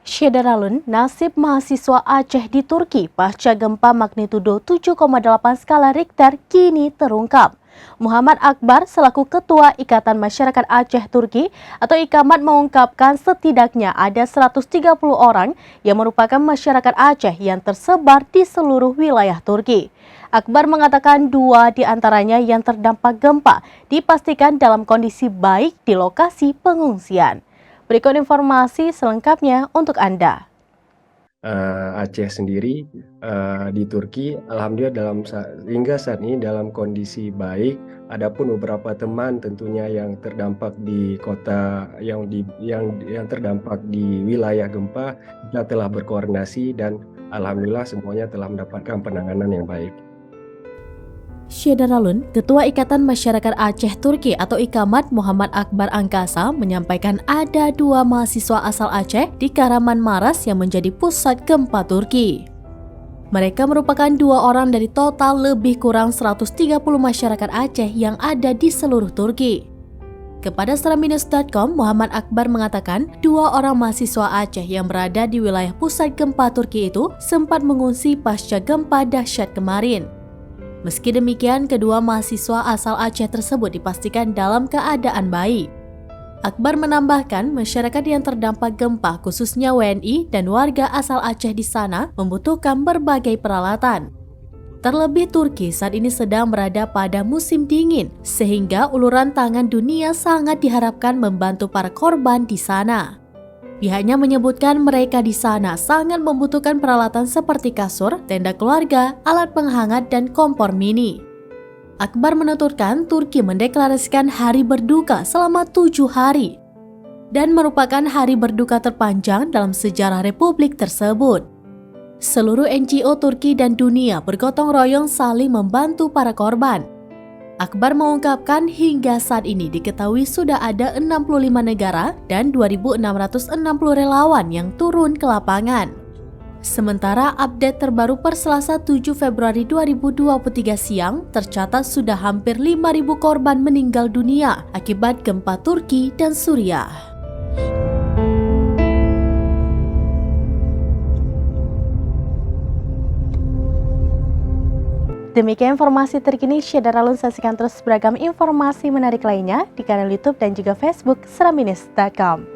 Syederalun, nasib mahasiswa Aceh di Turki pasca gempa magnitudo 7,8 skala Richter kini terungkap. Muhammad Akbar selaku Ketua Ikatan Masyarakat Aceh Turki atau IKAMAT mengungkapkan setidaknya ada 130 orang yang merupakan masyarakat Aceh yang tersebar di seluruh wilayah Turki. Akbar mengatakan 2 di antaranya yang terdampak gempa dipastikan dalam kondisi baik di lokasi pengungsian. Berikut informasi selengkapnya untuk Anda. Aceh sendiri di Turki, alhamdulillah hingga saat ini dalam kondisi baik. Adapun beberapa teman tentunya yang terdampak di kota yang terdampak di wilayah gempa, kita telah berkoordinasi dan alhamdulillah semuanya telah mendapatkan penanganan yang baik. Syederalun, Ketua Ikatan Masyarakat Aceh Turki atau IKAMAT Muhammad Akbar Angkasa menyampaikan ada 2 mahasiswa asal Aceh di Kahramanmaraş yang menjadi pusat gempa Turki. Mereka merupakan 2 orang dari total lebih kurang 130 masyarakat Aceh yang ada di seluruh Turki. Kepada seraminus.com, Muhammad Akbar mengatakan 2 orang mahasiswa Aceh yang berada di wilayah pusat gempa Turki itu sempat mengungsi pasca gempa dahsyat kemarin. Meski demikian, kedua mahasiswa asal Aceh tersebut dipastikan dalam keadaan baik. Akbar menambahkan masyarakat yang terdampak gempa khususnya WNI dan warga asal Aceh di sana membutuhkan berbagai peralatan. Terlebih Turki saat ini sedang berada pada musim dingin sehingga uluran tangan dunia sangat diharapkan membantu para korban di sana. Pihaknya menyebutkan mereka di sana sangat membutuhkan peralatan seperti kasur, tenda keluarga, alat penghangat, dan kompor mini. Akbar menuturkan Turki mendeklarasikan hari berduka selama 7 hari dan merupakan hari berduka terpanjang dalam sejarah republik tersebut. Seluruh NGO Turki dan dunia bergotong royong saling membantu para korban. Akbar mengungkapkan hingga saat ini diketahui sudah ada 65 negara dan 2.660 relawan yang turun ke lapangan. Sementara update terbaru per Selasa 7 Februari 2023 siang tercatat sudah hampir 5.000 korban meninggal dunia akibat gempa Turki dan Suriah. Demikian informasi terkini, Syederalun, saksikan terus beragam informasi menarik lainnya di kanal YouTube dan juga Facebook seraminus.com.